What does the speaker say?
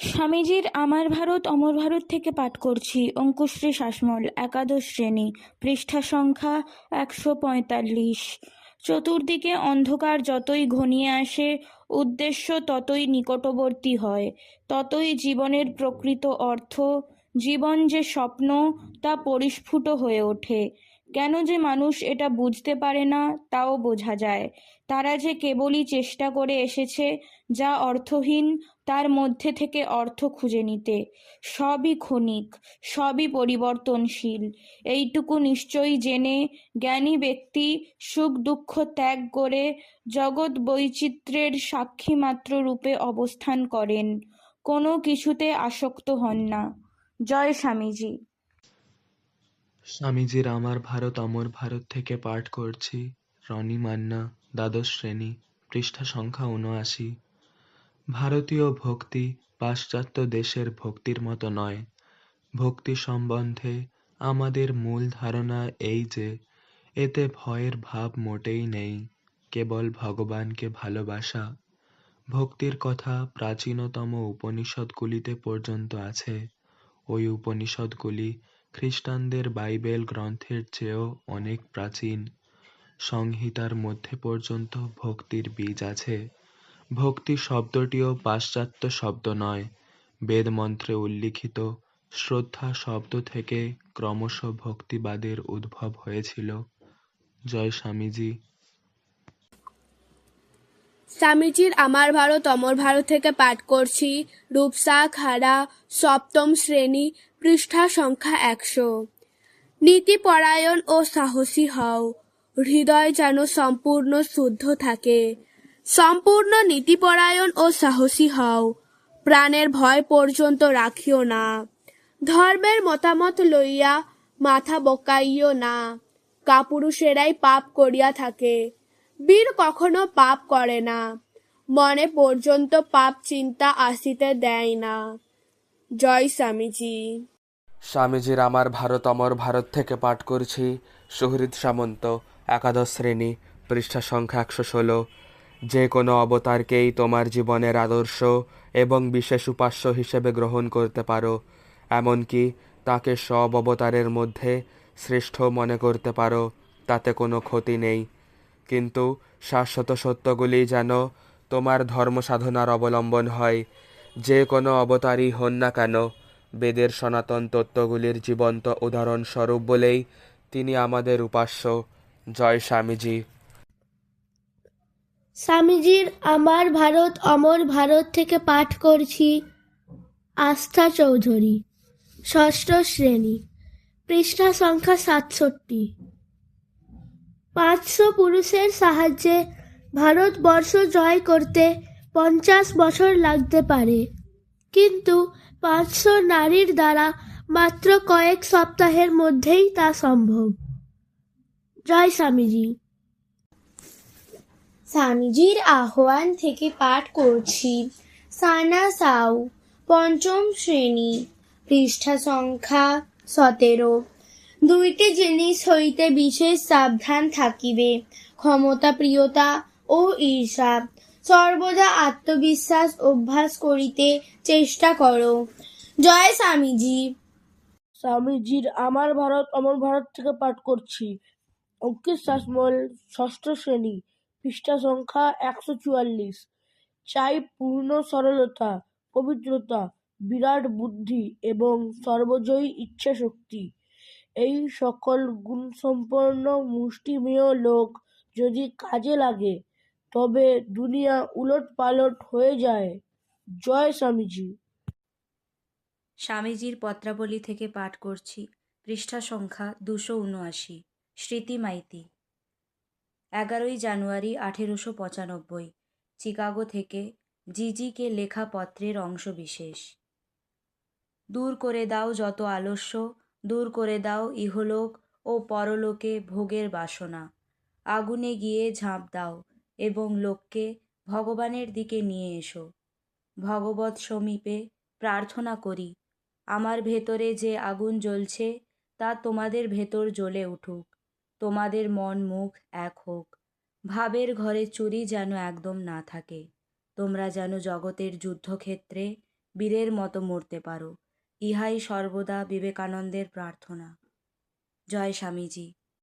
স্বামীজির আমার ভারত অমর ভারত থেকে পাঠ করছি। অঙ্কুশ্রী শাসমল, একাদশ শ্রেণী, পৃষ্ঠা সংখ্যা 145। চতুর্দিকে অন্ধকার যতই ঘনিয়ে আসে, উদ্দেশ্য ততই নিকটবর্তী হয়, ততই জীবনের প্রকৃত অর্থ, জীবন যে স্বপ্ন, তা পরিস্ফুট হয়ে ওঠে। কেন যে মানুষ এটা বুঝতে পারে না, তাও বোঝা যায়। তারা যে কেবলই চেষ্টা করে এসেছে যা অর্থহীন, তার মধ্যে থেকে অর্থ খুঁজে নিতে। সবই ক্ষণিক, সবই পরিবর্তনশীল, এইটুকু নিশ্চয়ই জেনে জ্ঞানী ব্যক্তি সুখ দুঃখ ত্যাগ করে জগৎ বৈচিত্র্যের সাক্ষী মাত্র রূপে অবস্থান করেন, কোনো কিছুতে আসক্ত হন না। জয় স্বামীজি। স্বামীজির আমার ভারত অমর ভারত থেকে পাঠ করছি। রনি মান্না, দ্বাদশ শ্রেণী, পৃষ্ঠা সংখ্যা ৭৯। ভারতীয় ভক্তি পাশ্চাত্য দেশের ভক্তির মতো নয়। ভক্তি সম্বন্ধে আমাদের মূল ধারণা এই যে এতে ভয়ের ভাব মোটেই নেই, কেবল ভগবানকে ভালোবাসা। ভক্তির কথা প্রাচীনতম উপনিষদগুলিতে পর্যন্ত আছে। ওই উপনিষদগুলি খ্রিস্টানদের বাইবেল গ্রন্থের চেয়েও অনেক প্রাচীন। সংহিতার মধ্যে পর্যন্ত ভক্তির বীজ আছে। ভক্তি শব্দটিও পাশ্চাত্য শব্দ নয়, বেদমন্ত্রে উল্লিখিত শ্রদ্ধা শব্দ থেকে ক্রমশ ভক্তিবাদের উদ্ভব হয়েছিল। জয় স্বামীজি। স্বামীজির আমার ভারত অমর ভারত থেকে পাঠ করছি। রূপসা খাড়া, সপ্তম শ্রেণী, পৃষ্ঠা সংখ্যা 100। নীতিপরায়ণ ও সাহসী হও, হৃদয় যেন সম্পূর্ণ শুদ্ধ থাকে। সম্পূর্ণ নীতিপরায়ণ ও সাহসী হও, প্রাণের ভয় পর্যন্ত রাখিও না। ধর্মের মতামত লইয়া মাথা বকাইও না। কাপুরুষেরাই পাপ করিয়া থাকে, বীর কখনো পাপ করে না। মনে পর্যন্ত পাপ চিন্তা আসিতে দেয় না। জয় স্বামীজি। স্বামীজির আমার ভারত অমর ভারত থেকে পাঠ করছি। সুহৃদ সামন্ত, একাদশ শ্রেণী, পৃষ্ঠা সংখ্যা 116। যে কোনো অবতারকেই তোমার জীবনের আদর্শ এবং বিশেষ উপাস্য হিসেবে গ্রহণ করতে পারো, এমনকি তাকে সব অবতারের মধ্যে শ্রেষ্ঠ মনে করতে পারো, তাতে কোনো ক্ষতি নেই। কিন্তু শাশ্বত সত্যগুলি যেন তোমার ধর্ম সাধনার অবলম্বন হয়। যে কোনো অবতারই হন না কেন, বেদের সনাতন তত্ত্বগুলির জীবন্ত উদাহরণস্বরূপ বলেই তিনি আমাদের উপাস্য। জয় স্বামীজি। স্বামীজির আমার ভারত অমর ভারত থেকে পাঠ করছি। আস্থা চৌধুরী, ষষ্ঠ শ্রেণী, পৃষ্ঠা সংখ্যা 67। 500 পুরুষের সাহায্যে ভারতবর্ষ জয় করতে 50 বছর লাগতে পারে, কিন্তু 500 নারীর দ্বারা মাত্র কয়েক সপ্তাহের মধ্যেই তা সম্ভব। জয় স্বামীজি। স্বামীজির আহ্বান থেকে পাঠ করছি। সানা সাউ, পঞ্চম শ্রেণী, পৃষ্ঠা সংখ্যা 17। দুইটি জিনিস হইতে বিশেষ সাবধান থাকিবে, ক্ষমতা প্রিয়তা ও ঈর্ষা। সর্বদা আত্মবিশ্বাস অভ্যাস করিতে চেষ্টা করো। জয় স্বামীজি। স্বামীজির আমার ভারত অমর ভারত থেকে পাঠ করছি। অঙ্কিত শাসমল, ষষ্ঠ শ্রেণী, পৃষ্ঠা সংখ্যা 144। চাই পূর্ণ সরলতা, পবিত্রতা, বিরাট বুদ্ধি এবং সর্বজয়ী ইচ্ছা শক্তি। এই সকল গুণসম্পন্ন মুষ্টিমেয় লোক যদি কাজে লাগে, তবে দুনিয়া উলট পালট হয়ে যায়। জয় স্বামীজি। স্বামীজির পত্রাবলী থেকে পাঠ করছি। পৃষ্ঠা সংখ্যা 279। স্মৃতি মাইতি, 11 জানুয়ারি 1895, চিকাগো থেকে জিজিকে লেখা পত্রের অংশবিশেষ। দূর করে দাও যত আলস্য, দূর করে দাও ইহলোক ও পরলোকে ভোগের বাসনা। আগুনে গিয়ে ঝাঁপ দাও এবং লোককে ভগবানের দিকে নিয়ে এসো। ভগবৎ সমীপে প্রার্থনা করি, আমার ভেতরে যে আগুন জ্বলছে তা তোমাদের ভেতর জ্বলে উঠুক, তোমাদের মন মুখ এক হোক, ভাবের ঘরে চুরি যেন একদম না থাকে, তোমরা যেন জগতের যুদ্ধক্ষেত্রে বীরের মতো মরতে পারো। ইহাই সর্বদা বিবেকানন্দের প্রার্থনা। জয় স্বামীজি।